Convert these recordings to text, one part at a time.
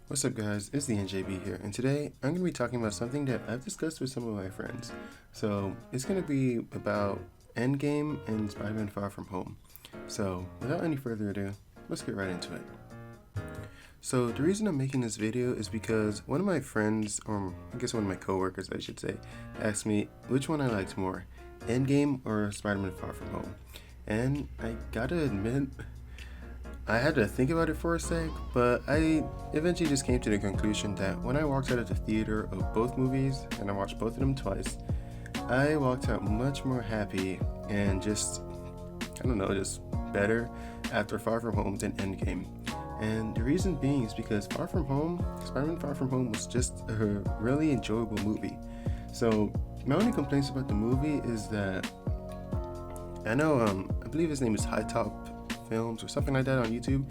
What's up, guys? It's the NJB here, and today I'm going to be talking about something that I've discussed with some of my friends. So, it's going to be about Endgame and Spider Man Far From Home. So, without any further ado, let's get right into it. So, the reason I'm making this video is because one of my friends, or I guess one of my coworkers, I should say, asked me which one I liked more, Endgame or Spider Man Far From Home. And I gotta admit, I had to think about it for a sec, but I eventually just came to the conclusion that when I walked out of the theater of both movies, and I watched both of them twice, I walked out much more happy and just, I don't know, just better after Far From Home than Endgame. And the reason being is because Far From Home, Spider-Man Far From Home was just a really enjoyable movie. So my only complaints about the movie is that I believe his name is High Top Films or something like that on YouTube.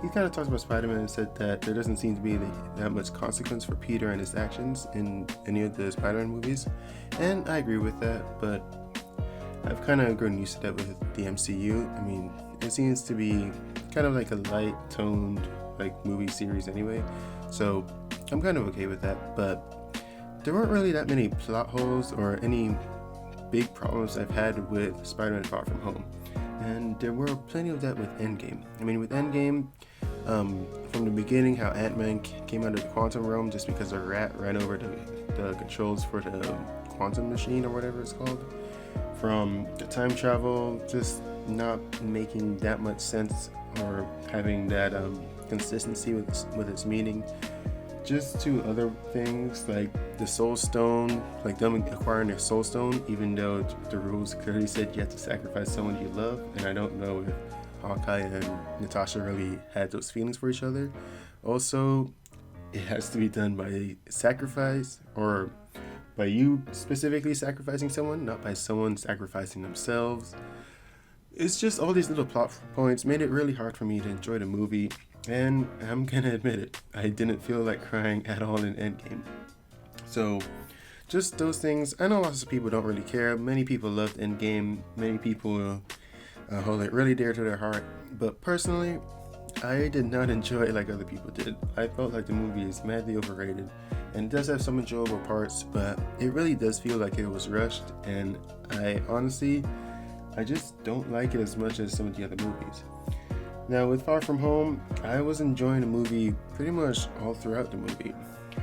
He kind of talks about Spider-Man and said that there doesn't seem to be that much consequence for Peter and his actions in any of the Spider-Man movies, and I agree with that. But I've kind of grown used to that with the MCU. I mean, it seems to be kind of like a light-toned like movie series anyway, so I'm kind of okay with that. But there weren't really that many plot holes or any big problems I've had with Spider-Man Far From Home. And there were plenty of that with Endgame. I mean, with Endgame, from the beginning, how Ant-Man came out of the quantum realm just because a rat ran over the controls for the quantum machine or whatever it's called. From the time travel, just not making that much sense or having that consistency with its meaning. Just to other things like the Soul Stone, like them acquiring their Soul Stone, even though the rules clearly said you have to sacrifice someone you love, and I don't know if Hawkeye and Natasha really had those feelings for each other. Also, it has to be done by sacrifice, or by you specifically sacrificing someone, not by someone sacrificing themselves. It's just all these little plot points made it really hard for me to enjoy the movie. And I'm gonna admit it, I didn't feel like crying at all in Endgame. So, just those things. I know lots of people don't really care. Many people loved Endgame. Many people hold it really dear to their heart. But personally, I did not enjoy it like other people did. I felt like the movie is madly overrated. And it does have some enjoyable parts, but it really does feel like it was rushed. And I just don't like it as much as some of the other movies. Now, with Far From Home, I was enjoying the movie pretty much all throughout the movie.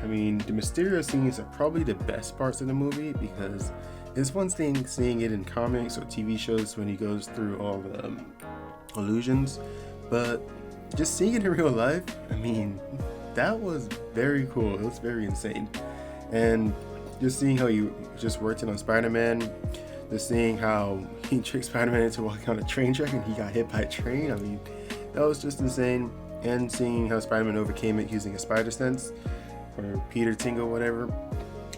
I mean, the Mysterio scenes are probably the best parts of the movie because it's one thing seeing it in comics or TV shows when he goes through all the illusions, but just seeing it in real life, I mean, that was very cool. It was very insane. And just seeing how he just worked it on Spider-Man, just seeing how he tricked Spider-Man into walking on a train track and he got hit by a train, I mean, that was just insane. And seeing how Spider-Man overcame it using a spider sense, or Peter Tingle, whatever,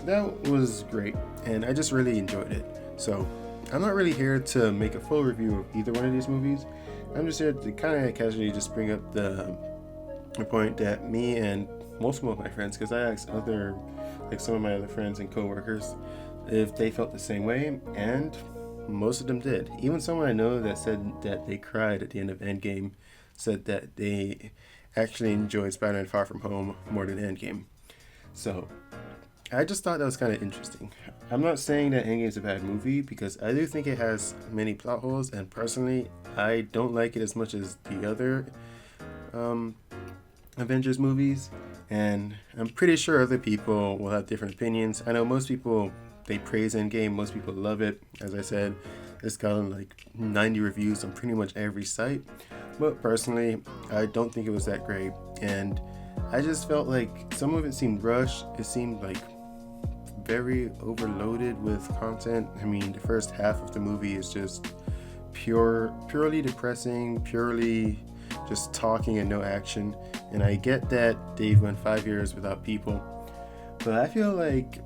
that was great. And I just really enjoyed it. So, I'm not really here to make a full review of either one of these movies. I'm just here to kind of casually just bring up the point that me and most of my friends, because I asked some of my other friends and coworkers if they felt the same way, and most of them did. Even someone I know that said that they cried at the end of Endgame said that they actually enjoyed Spider-Man Far From Home more than Endgame. So, I just thought that was kind of interesting. I'm not saying that Endgame is a bad movie because I do think it has many plot holes, and personally, I don't like it as much as the other Avengers movies, and I'm pretty sure other people will have different opinions. I know most people, they praise Endgame, most people love it. As I said, it's gotten like 90 reviews on pretty much every site. But personally, I don't think it was that great. And I just felt like some of it seemed rushed. It seemed like very overloaded with content. I mean, the first half of the movie is just purely depressing, purely just talking and no action. And I get that they've went 5 years without people, but I feel like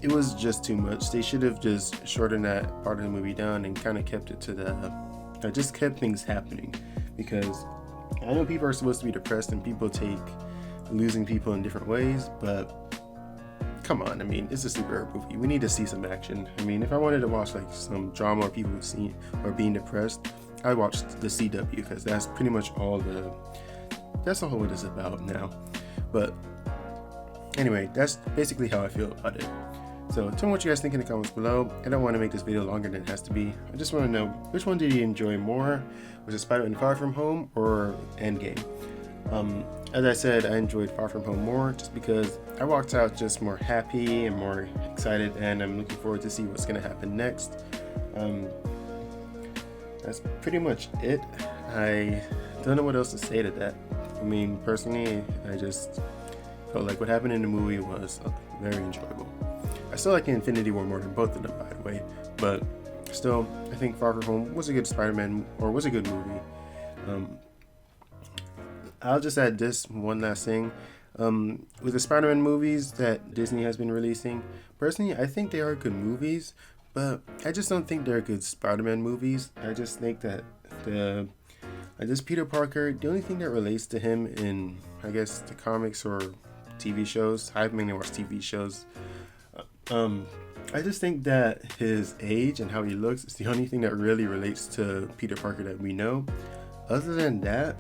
it was just too much. They should have just shortened that part of the movie down and kind of kept it to just kept things happening. Because I know people are supposed to be depressed and people take losing people in different ways, but come on, I mean, it's a superhero movie. We need to see some action. I mean, if I wanted to watch like some drama or people being depressed, I watched the CW because that's pretty much that's all it is about now. But anyway, that's basically how I feel about it. So tell me what you guys think in the comments below. I don't want to make this video longer than it has to be. I just want to know, which one did you enjoy more? Was it Spider-Man Far From Home or Endgame? As I said, I enjoyed Far From Home more just because I walked out just more happy and more excited, and I'm looking forward to see what's going to happen next. That's pretty much it. I don't know what else to say to that. I mean, personally, I just felt like what happened in the movie was very enjoyable. I still like Infinity War more than both of them, by the way, but still, I think Far From Home was a good Spider-Man, or was a good movie. I'll just add this one last thing. With the Spider-Man movies that Disney has been releasing, personally, I think they are good movies, but I just don't think they're good Spider-Man movies. I just think that this Peter Parker, the only thing that relates to him in, I guess, the comics or TV shows, I mainly watch TV shows, I just think that his age and how he looks is the only thing that really relates to Peter Parker that we know. Other than that,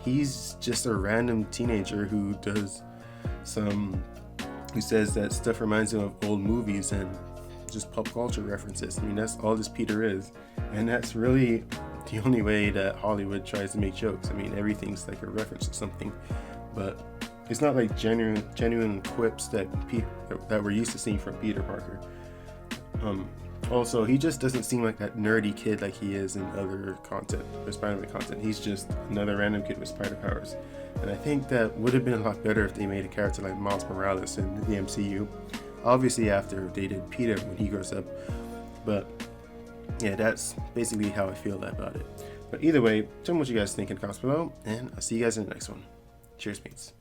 he's just a random teenager who says that stuff reminds him of old movies and just pop culture references. I mean, that's all this Peter is, and that's really the only way that Hollywood tries to make jokes. I mean, everything's like a reference to something, but it's not like genuine quips that we're used to seeing from Peter Parker. Also, he just doesn't seem like that nerdy kid like he is in other content, or Spider-Man content. He's just another random kid with spider powers. And I think that would have been a lot better if they made a character like Miles Morales in the MCU. Obviously after they did Peter when he grows up. But yeah, that's basically how I feel about it. But either way, tell me what you guys think in the comments below, and I'll see you guys in the next one. Cheers, mates.